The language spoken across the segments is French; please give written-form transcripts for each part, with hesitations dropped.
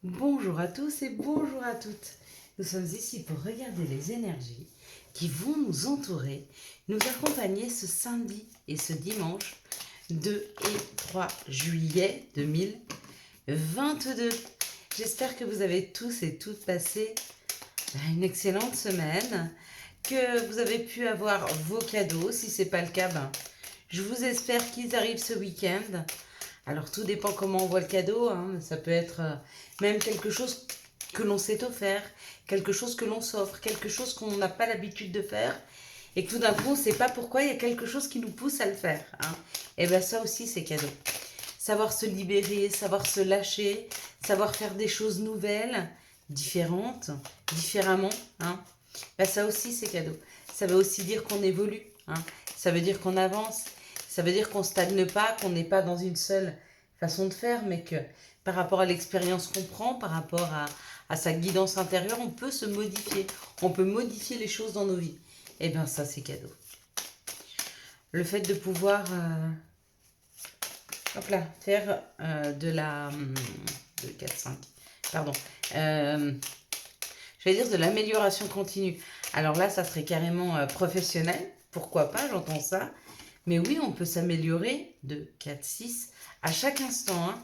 Bonjour à tous et bonjour à toutes. Nous sommes ici pour regarder les énergies qui vont nous entourer, nous accompagner ce samedi et ce dimanche 2 et 3 juillet 2022. J'espère que vous avez tous et toutes passé une excellente semaine, que vous avez pu avoir vos cadeaux. Si ce n'est pas le cas, je vous espère qu'ils arrivent ce week-end. Alors tout dépend comment on voit le cadeau, hein. Ça peut être même quelque chose que l'on s'est offert, quelque chose que l'on s'offre, quelque chose qu'on n'a pas l'habitude de faire, et que tout d'un coup on ne sait pas pourquoi il y a quelque chose qui nous pousse à le faire, hein. Et bien ça aussi c'est cadeau. Savoir se libérer, savoir se lâcher, savoir faire des choses nouvelles, différentes, différemment, hein. Ben ça aussi c'est cadeau. Ça veut aussi dire qu'on évolue, hein. Ça veut dire qu'on avance. Ça veut dire qu'on ne stagne pas, qu'on n'est pas dans une seule façon de faire, mais que par rapport à l'expérience qu'on prend, par rapport à sa guidance intérieure, on peut se modifier. On peut modifier les choses dans nos vies. Et bien ça, c'est cadeau. Le fait de pouvoir hop là, faire de la... 2, 4, 5. Pardon. Je vais dire de l'amélioration continue. Alors là, ça serait carrément professionnel. Pourquoi pas, j'entends ça. Mais oui, on peut s'améliorer de 4, 6 à chaque instant, hein.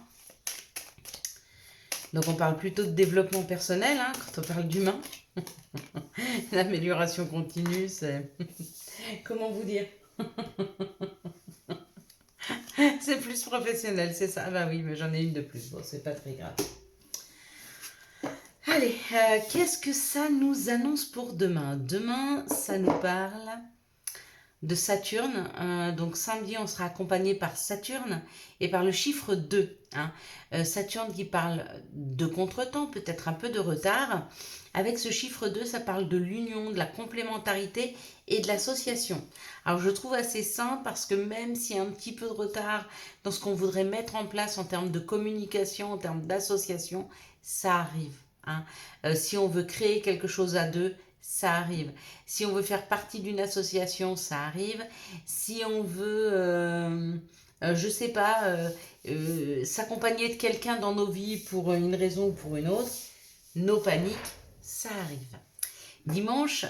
Donc on parle plutôt de développement personnel, hein, quand on parle d'humain. L'amélioration continue, c'est... Comment vous dire? C'est plus professionnel, c'est ça. Ah bah oui, mais j'en ai une de plus. Bon, c'est pas très grave. Allez, qu'est-ce que ça nous annonce pour demain? Demain, ça nous parle de Saturne. Donc samedi, on sera accompagné par Saturne et par le chiffre 2, hein. Saturne qui parle de contretemps, peut-être un peu de retard. Avec ce chiffre 2, ça parle de l'union, de la complémentarité et de l'association. Alors je trouve assez sain parce que même s'il y a un petit peu de retard dans ce qu'on voudrait mettre en place en termes de communication, en termes d'association, ça arrive, hein. Si on veut créer quelque chose à deux, ça arrive. Si on veut faire partie d'une association, ça arrive. Si on veut, je sais pas, s'accompagner de quelqu'un dans nos vies pour une raison ou pour une autre, nos paniques, ça arrive. Dimanche,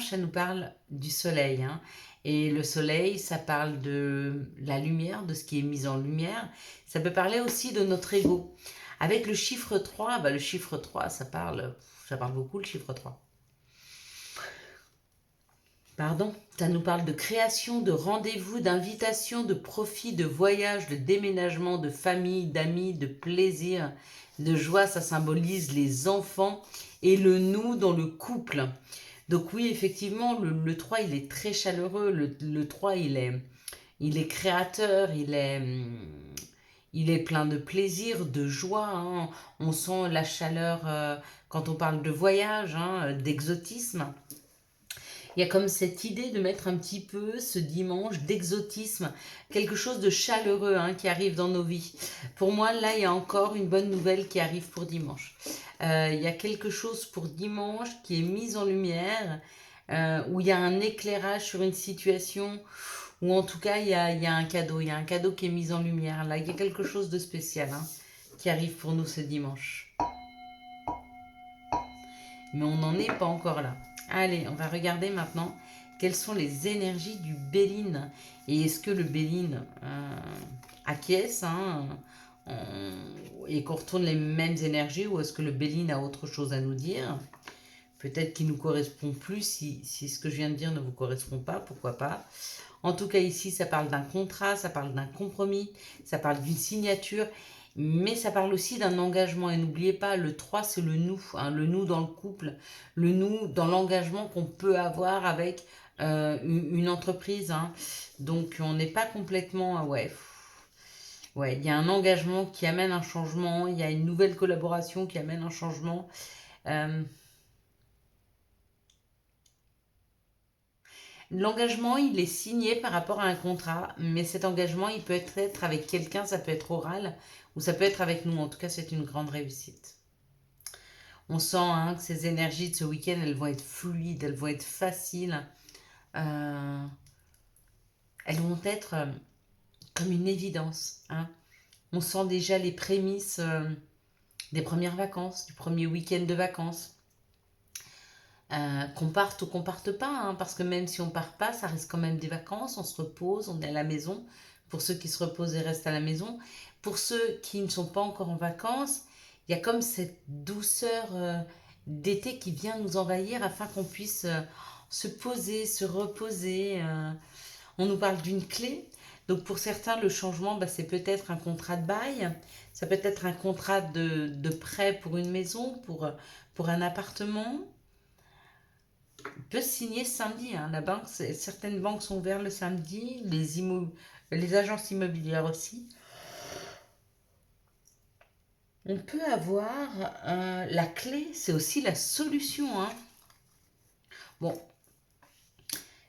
ça nous parle du soleil, hein. Et le soleil, ça parle de la lumière, de ce qui est mis en lumière. Ça peut parler aussi de notre ego. Avec le chiffre 3, le chiffre 3, ça parle beaucoup, le chiffre 3. Pardon, ça nous parle de création, de rendez-vous, d'invitation, de profit, de voyage, de déménagement, de famille, d'amis, de plaisir, de joie. Ça symbolise les enfants et le nous dans le couple. Donc oui, effectivement, le 3, il est très chaleureux. Le 3, il est créateur, il est plein de plaisir, de joie, hein. On sent la chaleur quand on parle de voyage, hein, d'exotisme. Il y a comme cette idée de mettre un petit peu ce dimanche d'exotisme, quelque chose de chaleureux, hein, qui arrive dans nos vies. Pour moi, là, il y a encore une bonne nouvelle qui arrive pour dimanche. Il y a quelque chose pour dimanche qui est mis en lumière, où il y a un éclairage sur une situation, ou en tout cas, il y a un cadeau. Il y a un cadeau qui est mis en lumière. Là, il y a quelque chose de spécial, hein, qui arrive pour nous ce dimanche. Mais on n'en est pas encore là. Allez, on va regarder maintenant quelles sont les énergies du Béline. Et est-ce que le Béline acquiesce, hein, et qu'on retourne les mêmes énergies, ou est-ce que le Béline a autre chose à nous dire? Peut-être qu'il nous correspond plus, si ce que je viens de dire ne vous correspond pas, pourquoi pas. En tout cas, ici, ça parle d'un contrat, ça parle d'un compromis, ça parle d'une signature, mais ça parle aussi d'un engagement. Et n'oubliez pas, le 3, c'est le nous, hein, le nous dans le couple, le nous dans l'engagement qu'on peut avoir avec une entreprise, hein. Donc, on n'est pas complètement... ouais, il y a un engagement qui amène un changement, il y a une nouvelle collaboration qui amène un changement. Euh, L'engagement, il est signé par rapport à un contrat, mais cet engagement, il peut être avec quelqu'un, ça peut être oral, ou ça peut être avec nous. En tout cas, c'est une grande réussite. On sent, hein, que ces énergies de ce week-end, elles vont être fluides, elles vont être faciles. Euh, Elles vont être comme une évidence, hein. On sent déjà les prémices des premières vacances, du premier week-end de vacances. Qu'on parte ou qu'on parte pas, hein, parce que même si on part pas, ça reste quand même des vacances, on se repose, on est à la maison. Pour ceux qui se reposent et restent à la maison. Pour ceux qui ne sont pas encore en vacances, il y a comme cette douceur d'été qui vient nous envahir afin qu'on puisse se poser, se reposer. On nous parle d'une clé. Donc pour certains, le changement, bah, c'est peut-être un contrat de bail, ça peut être un contrat de prêt pour une maison, pour un appartement. On peut signer samedi. Hein. La banque, certaines banques sont ouvertes le samedi, les agences immobilières aussi. On peut avoir la clé, c'est aussi la solution. Hein. Bon,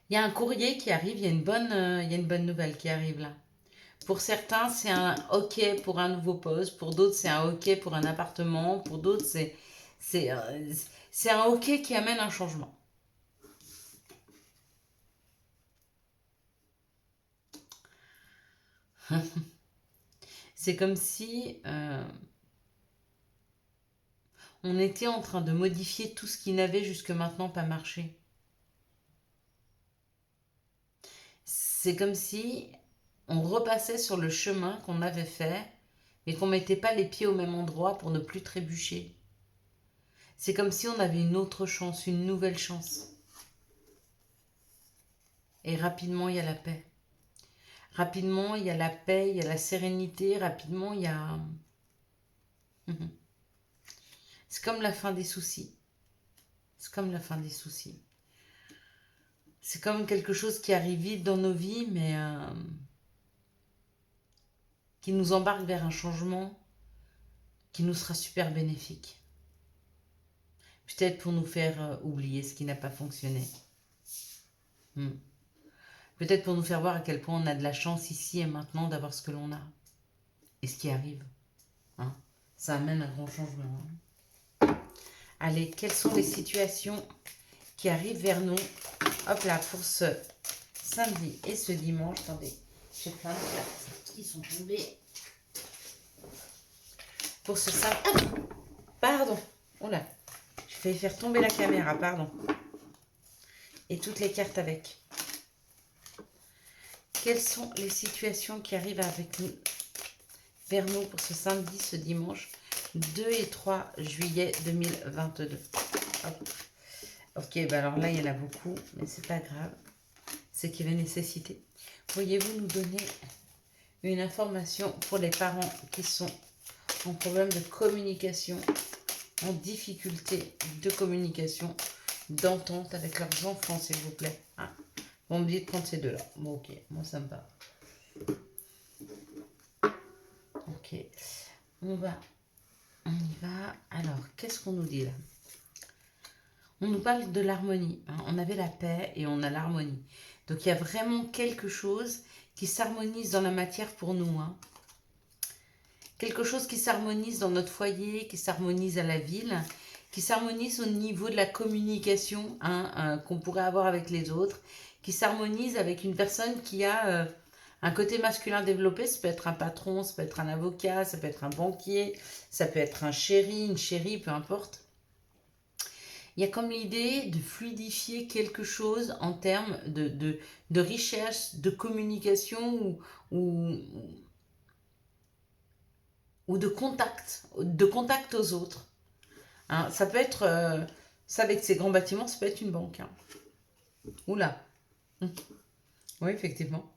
il y a un courrier qui arrive, il y a une bonne nouvelle qui arrive là. Pour certains, c'est un OK pour un nouveau poste. Pour d'autres, c'est un OK pour un appartement. Pour d'autres, c'est, euh, c'est un OK qui amène un changement. C'est comme si on était en train de modifier tout ce qui n'avait jusque maintenant pas marché. C'est comme si on repassait sur le chemin qu'on avait fait, mais qu'on ne mettait pas les pieds au même endroit pour ne plus trébucher. C'est comme si on avait une autre chance, une nouvelle chance. Et rapidement, il y a la paix. Rapidement, il y a la paix, il y a la sérénité. Rapidement, il y a... C'est comme la fin des soucis. C'est comme la fin des soucis. C'est comme quelque chose qui arrive vite dans nos vies, mais qui nous embarque vers un changement qui nous sera super bénéfique. Peut-être pour nous faire oublier ce qui n'a pas fonctionné. Peut-être pour nous faire voir à quel point on a de la chance ici et maintenant d'avoir ce que l'on a. Et ce qui arrive. Hein. Ça amène un grand changement. Hein. Allez, quelles sont les situations qui arrivent vers nous? Hop là, pour ce samedi et ce dimanche. Attendez, j'ai plein de cartes qui sont tombées. Pour ce samedi... Ah, pardon. Oh là, j'ai failli faire tomber la caméra, pardon. Et toutes les cartes avec. Quelles sont les situations qui arrivent avec nous, vers nous pour ce samedi, ce dimanche 2 et 3 juillet 2022. Hop. Ok, bah alors là, il y en a beaucoup, mais c'est pas grave. C'est qu'il va nécessiter. Pourriez-vous nous donner une information pour les parents qui sont en problème de communication, en difficulté de communication, d'entente avec leurs enfants, s'il vous plaît. Hein. Bon, on me dit de prendre ces deux-là. Bon, ok, moi ça me va. Ok, on y va. Alors, qu'est-ce qu'on nous dit là? On nous parle de l'harmonie. Hein. On avait la paix et on a l'harmonie. Donc, il y a vraiment quelque chose qui s'harmonise dans la matière pour nous. Hein. Quelque chose qui s'harmonise dans notre foyer, qui s'harmonise à la ville, qui s'harmonise au niveau de la communication qu'on pourrait avoir avec les autres, qui s'harmonise avec une personne qui a un côté masculin développé. Ça peut être un patron, ça peut être un avocat, ça peut être un banquier, ça peut être un chéri, une chérie, peu importe. Il y a comme l'idée de fluidifier quelque chose en termes de richesse, de communication ou de contact aux autres. Hein, ça peut être, ça avec ces grands bâtiments, ça peut être une banque. Hein. Oula. Oui, effectivement.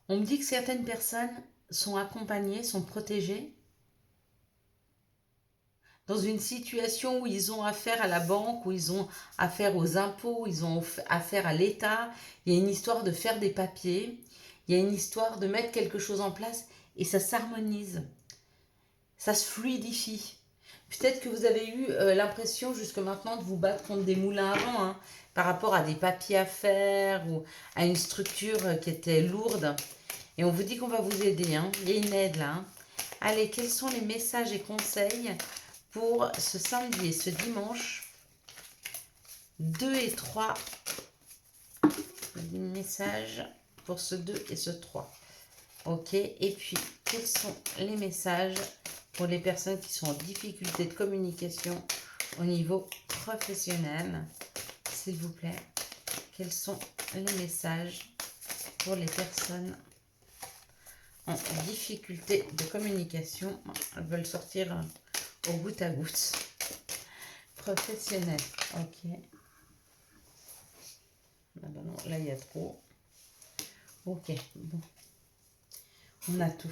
On me dit que certaines personnes sont accompagnées, sont protégées dans une situation où ils ont affaire à la banque, où ils ont affaire aux impôts, où ils ont affaire à l'État. Il y a une histoire de faire des papiers, il y a une histoire de mettre quelque chose en place et ça s'harmonise, ça se fluidifie. Peut-être que vous avez eu l'impression jusque maintenant de vous battre contre des moulins à vent, hein, par rapport à des papiers à faire ou à une structure qui était lourde. Et on vous dit qu'on va vous aider. Hein. Il y a une aide là. Hein. Allez, quels sont les messages et conseils pour ce samedi et ce dimanche 2 et 3. Message pour ce 2 et ce 3. Ok, et puis, quels sont les messages pour les personnes qui sont en difficulté de communication au niveau professionnel? S'il vous plaît, quels sont les messages pour les personnes en difficulté de communication? Elles veulent sortir au goutte à goutte. Professionnel, ok. Ah ben non, là il y a trop. Ok, bon. On a tout.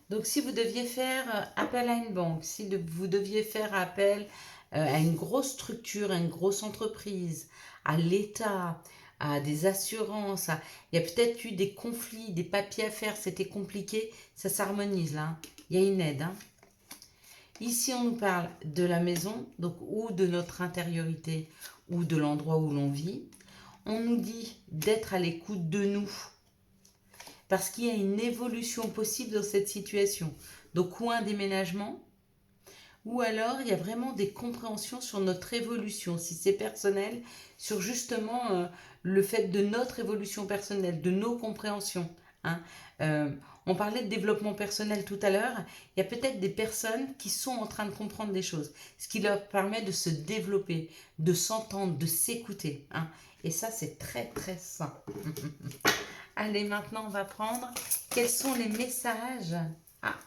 Donc si vous deviez faire appel à une banque, si vous deviez faire appel à une grosse structure, à une grosse entreprise, à l'État, à des assurances, il y a peut-être eu des conflits, des papiers à faire, c'était compliqué, ça s'harmonise là. Il y a une aide. Hein. Ici, on nous parle de la maison, donc ou de notre intériorité, ou de l'endroit où l'on vit. On nous dit d'être à l'écoute de nous, parce qu'il y a une évolution possible dans cette situation. Donc, ou un déménagement, ou alors il y a vraiment des compréhensions sur notre évolution, si c'est personnel, sur justement le fait de notre évolution personnelle, de nos compréhensions. Hein. On parlait de développement personnel tout à l'heure, il y a peut-être des personnes qui sont en train de comprendre des choses, ce qui leur permet de se développer, de s'entendre, de s'écouter. Hein. Et ça, c'est très très sain. Allez, maintenant, on va prendre quels sont les messages. Ah,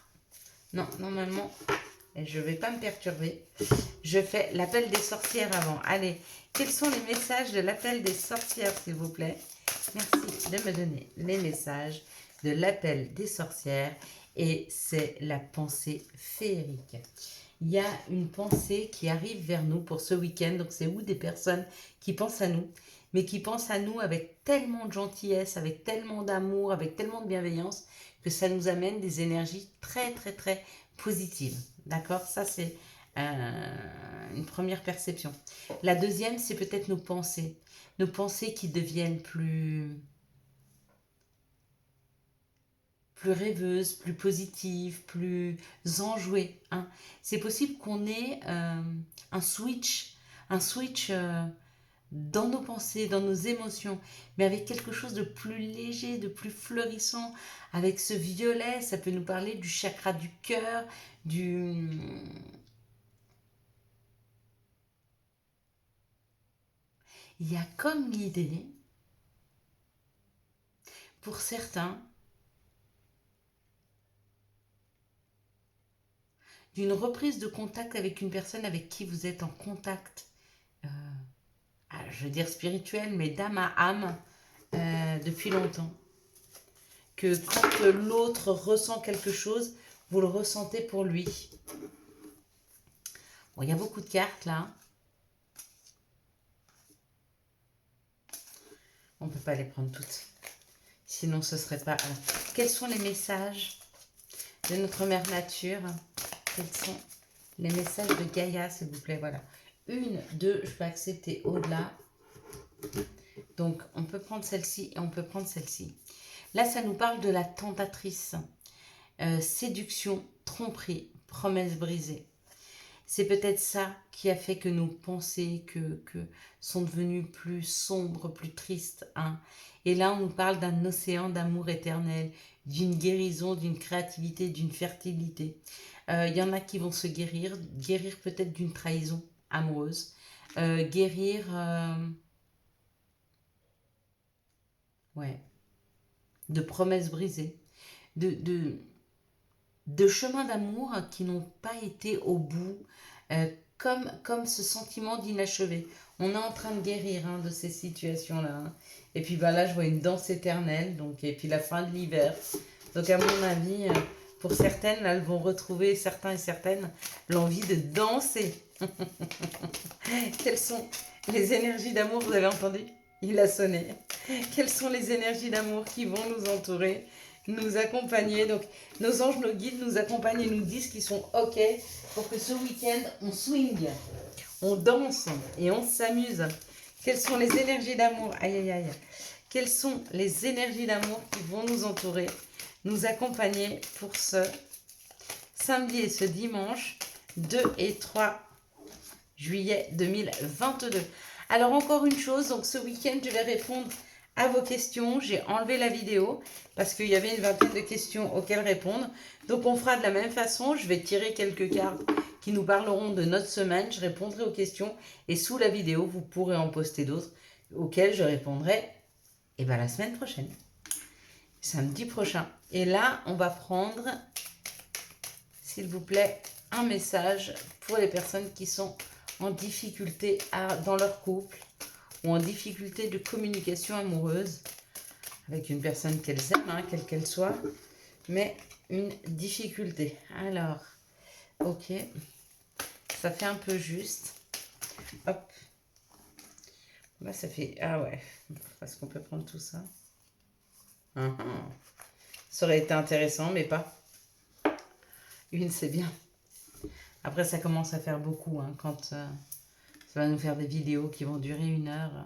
non, normalement, je ne vais pas me perturber. Je fais l'appel des sorcières avant. Allez, quels sont les messages de l'appel des sorcières, s'il vous plaît? Merci de me donner les messages de l'appel des sorcières. Et c'est la pensée féerique. Il y a une pensée qui arrive vers nous pour ce week-end. Donc, c'est où des personnes qui pensent à nous, mais qui pensent à nous avec tellement de gentillesse, avec tellement d'amour, avec tellement de bienveillance, que ça nous amène des énergies très, très, très positives. D'accord? Ça, c'est une première perception. La deuxième, c'est peut-être nos pensées. Nos pensées qui deviennent plus rêveuses, plus positives, plus enjouées. Hein. C'est possible qu'on ait un switch dans nos pensées, dans nos émotions, mais avec quelque chose de plus léger, de plus fleurissant, avec ce violet, ça peut nous parler du chakra du cœur, du... Il y a comme l'idée, pour certains, d'une reprise de contact avec une personne avec qui vous êtes en contact, je veux dire spirituel, mais d'âme à âme, depuis longtemps. Que quand l'autre ressent quelque chose, vous le ressentez pour lui. Bon, il y a beaucoup de cartes là. On ne peut pas les prendre toutes. Sinon, ce ne serait pas... Alors, quels sont les messages de notre mère nature? Quels sont les messages de Gaïa, s'il vous plaît? Voilà. 1, 2, je peux accepter au-delà. Donc, on peut prendre celle-ci et on peut prendre celle-ci. Là, ça nous parle de la tentatrice. Séduction, tromperie, promesse brisée. C'est peut-être ça qui a fait que nos pensées sont devenues plus sombres, plus tristes. Hein. Et là, on nous parle d'un océan d'amour éternel, d'une guérison, d'une créativité, d'une fertilité. Il y en a qui vont se guérir peut-être d'une trahison amoureuse, guérir de promesses brisées, de chemins d'amour qui n'ont pas été au bout, comme ce sentiment d'inachevé. On est en train de guérir de ces situations-là. Hein. Et puis là, je vois une danse éternelle, donc, et puis la fin de l'hiver. Donc à mon avis, pour certaines, là, elles vont retrouver, certains et certaines, l'envie de danser. Quelles sont les énergies d'amour, vous avez entendu? Il a sonné. Quelles sont les énergies d'amour qui vont nous entourer, nous accompagner? Donc, nos anges, nos guides nous accompagnent et nous disent qu'ils sont OK pour que ce week-end, on swing, on danse et on s'amuse. Quelles sont les énergies d'amour? Aïe, aïe, aïe. Quelles sont les énergies d'amour qui vont nous entourer, nous accompagner pour ce samedi et ce dimanche 2 et 3 juillet 2022. Alors, encore une chose, donc ce week-end, je vais répondre à vos questions. J'ai enlevé la vidéo parce qu'il y avait une vingtaine de questions auxquelles répondre. Donc on fera de la même façon. Je vais tirer quelques cartes qui nous parleront de notre semaine. Je répondrai aux questions et sous la vidéo, vous pourrez en poster d'autres auxquelles je répondrai la semaine prochaine, samedi prochain. Et là, on va prendre, s'il vous plaît, un message pour les personnes qui sont en difficulté dans leur couple ou en difficulté de communication amoureuse avec une personne qu'elles aiment, quelle qu'elle soit, mais une difficulté. Alors, ok, ça fait un peu juste. Hop. Là, ça fait... Ah ouais, est-ce qu'on peut prendre tout ça? Ça aurait été intéressant, mais pas. Une, c'est bien. Après, ça commence à faire beaucoup, quand ça va nous faire des vidéos qui vont durer 1 heure.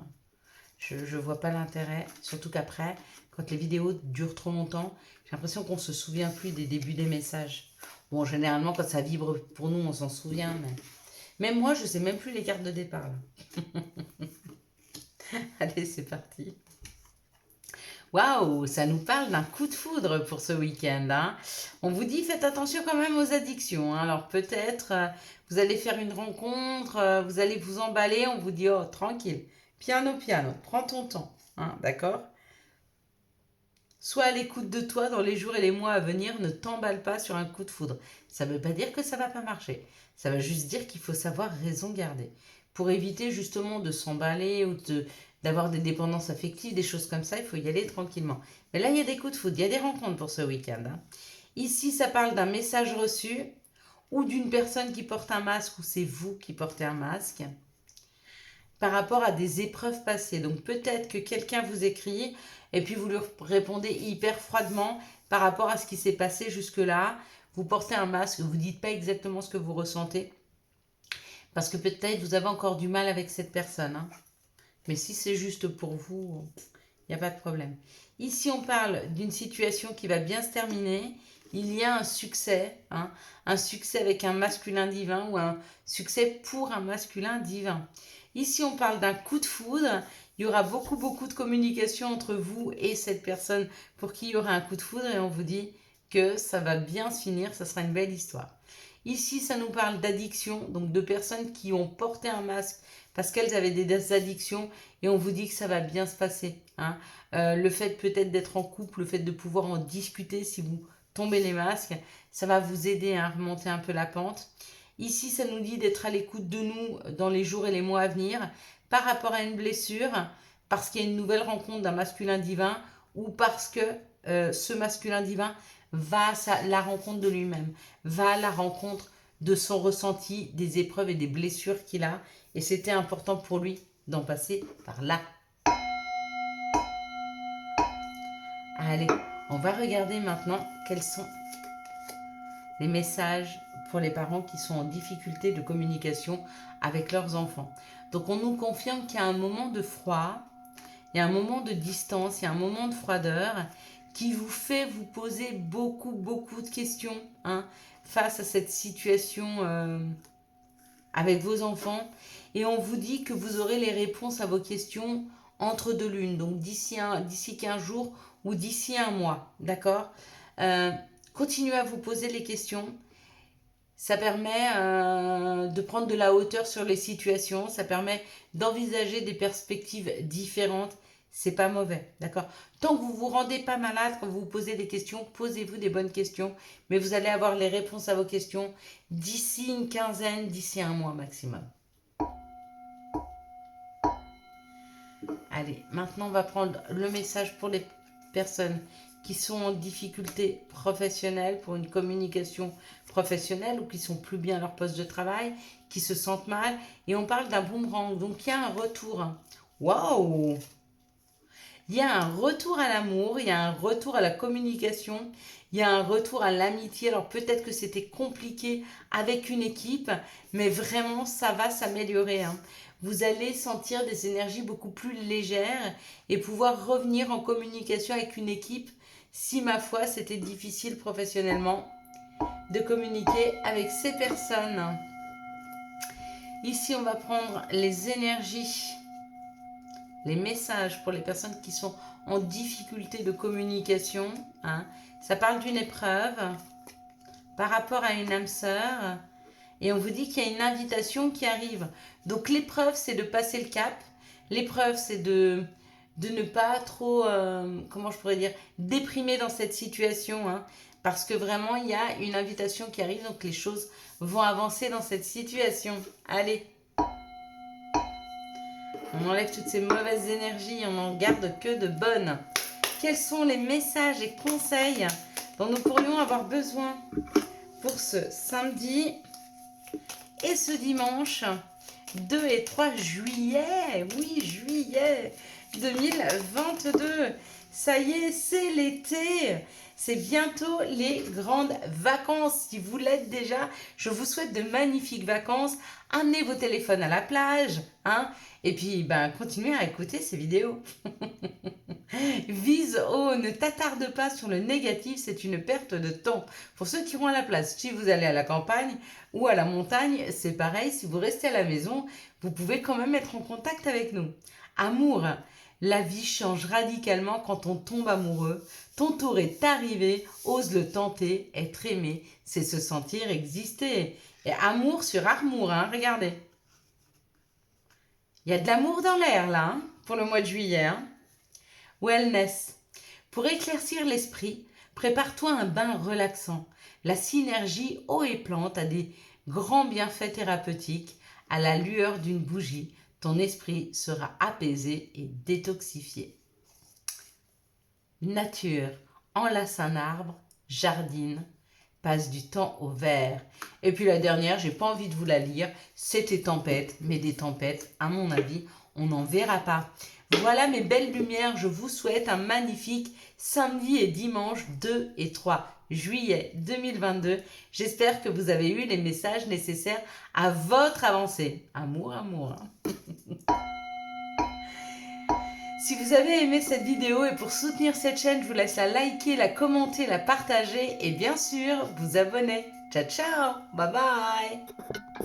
Je vois pas l'intérêt, surtout qu'après, quand les vidéos durent trop longtemps, j'ai l'impression qu'on se souvient plus des débuts des messages. Bon, généralement, quand ça vibre pour nous, on s'en souvient, mais... Même moi, je sais même plus les cartes de départ, là. Allez, c'est parti. Waouh, ça nous parle d'un coup de foudre pour ce week-end. On vous dit, faites attention quand même aux addictions. Alors peut-être, vous allez faire une rencontre, vous allez vous emballer, on vous dit, oh, tranquille, piano, piano, prends ton temps, d'accord? Sois à l'écoute de toi dans les jours et les mois à venir, ne t'emballe pas sur un coup de foudre. Ça ne veut pas dire que ça ne va pas marcher, ça va juste dire qu'il faut savoir raison garder. Pour éviter justement de s'emballer ou d'avoir des dépendances affectives, des choses comme ça, il faut y aller tranquillement. Mais là, il y a des coups de foudre, il y a des rencontres pour ce week-end. Ici, ça parle d'un message reçu ou d'une personne qui porte un masque ou c'est vous qui portez un masque par rapport à des épreuves passées. Donc peut-être que quelqu'un vous écrit et puis vous lui répondez hyper froidement par rapport à ce qui s'est passé jusque-là. Vous portez un masque, vous ne dites pas exactement ce que vous ressentez parce que peut-être vous avez encore du mal avec cette personne. Mais si c'est juste pour vous, il n'y a pas de problème. Ici, on parle d'une situation qui va bien se terminer. Il y a un succès avec un masculin divin ou un succès pour un masculin divin. Ici, on parle d'un coup de foudre. Il y aura beaucoup, beaucoup de communication entre vous et cette personne pour qui il y aura un coup de foudre et on vous dit que ça va bien se finir, ça sera une belle histoire. Ici, ça nous parle d'addiction, donc de personnes qui ont porté un masque parce qu'elles avaient des addictions et on vous dit que ça va bien se passer. Le fait peut-être d'être en couple, le fait de pouvoir en discuter si vous tombez les masques, ça va vous aider à remonter un peu la pente. Ici, ça nous dit d'être à l'écoute de nous dans les jours et les mois à venir par rapport à une blessure, parce qu'il y a une nouvelle rencontre d'un masculin divin ou parce que ce masculin divin va à la rencontre de lui-même, va à la rencontre de son ressenti, des épreuves et des blessures qu'il a. Et c'était important pour lui d'en passer par là. Allez, on va regarder maintenant quels sont les messages pour les parents qui sont en difficulté de communication avec leurs enfants. Donc on nous confirme qu'il y a un moment de froid, il y a un moment de distance, il y a un moment de froideur qui vous fait vous poser beaucoup, beaucoup de questions face à cette situation avec vos enfants. Et on vous dit que vous aurez les réponses à vos questions entre deux lunes, donc d'ici 15 jours ou d'ici 1 mois, d'accord? Continuez à vous poser les questions. Ça permet de prendre de la hauteur sur les situations, ça permet d'envisager des perspectives différentes. C'est pas mauvais, d'accord? Tant que vous vous rendez pas malade, quand vous vous posez des questions, posez-vous des bonnes questions, mais vous allez avoir les réponses à vos questions d'ici une quinzaine, d'ici 1 mois maximum. Allez, maintenant on va prendre le message pour les personnes qui sont en difficulté professionnelle, pour une communication professionnelle ou qui sont plus bien à leur poste de travail, qui se sentent mal. Et on parle d'un boomerang, donc il y a un retour. Waouh! Il y a un retour à l'amour, il y a un retour à la communication, il y a un retour à l'amitié. Alors peut-être que c'était compliqué avec une équipe, mais vraiment ça va s'améliorer. Vous allez sentir des énergies beaucoup plus légères et pouvoir revenir en communication avec une équipe si ma foi c'était difficile professionnellement de communiquer avec ces personnes. Ici on va prendre les énergies les messages pour les personnes qui sont en difficulté de communication. Hein. Ça parle d'une épreuve par rapport à une âme sœur. Et on vous dit qu'il y a une invitation qui arrive. Donc l'épreuve, c'est de passer le cap. L'épreuve, c'est de ne pas trop, comment je pourrais dire, déprimer dans cette situation. Hein, parce que vraiment, il y a une invitation qui arrive. Donc les choses vont avancer dans cette situation. Allez. On enlève toutes ces mauvaises énergies. On n'en garde que de bonnes. Quels sont les messages et conseils dont nous pourrions avoir besoin pour ce samedi et ce dimanche 2 et 3 juillet, oui, juillet 2022. Ça y est, c'est l'été. C'est bientôt les grandes vacances. Si vous l'êtes déjà, je vous souhaite de magnifiques vacances. Amenez vos téléphones à la plage, hein, et puis continuez à écouter ces vidéos. Vise haut, ne t'attarde pas sur le négatif, c'est une perte de temps. Pour ceux qui vont à la place, si vous allez à la campagne ou à la montagne, c'est pareil, si vous restez à la maison, vous pouvez quand même être en contact avec nous. Amour, la vie change radicalement quand on tombe amoureux. Ton tour est arrivé, ose le tenter, être aimé, c'est se sentir exister. Et amour sur armour, hein, regardez. Il y a de l'amour dans l'air là, hein, pour le mois de juillet. Hein. Wellness. Pour éclaircir l'esprit, prépare-toi un bain relaxant. La synergie eau et plante a des grands bienfaits thérapeutiques. À la lueur d'une bougie, ton esprit sera apaisé et détoxifié. Nature. Enlace un arbre, jardine, passe du temps au vert. Et puis la dernière, j'ai pas envie de vous la lire, c'était tempête, mais des tempêtes, à mon avis, on n'en verra pas. Voilà mes belles lumières, je vous souhaite un magnifique samedi et dimanche 2 et 3 juillet 2022. J'espère que vous avez eu les messages nécessaires à votre avancée. Amour, amour. Si vous avez aimé cette vidéo et pour soutenir cette chaîne, je vous laisse la liker, la commenter, la partager et bien sûr vous abonner. Ciao ciao, bye bye.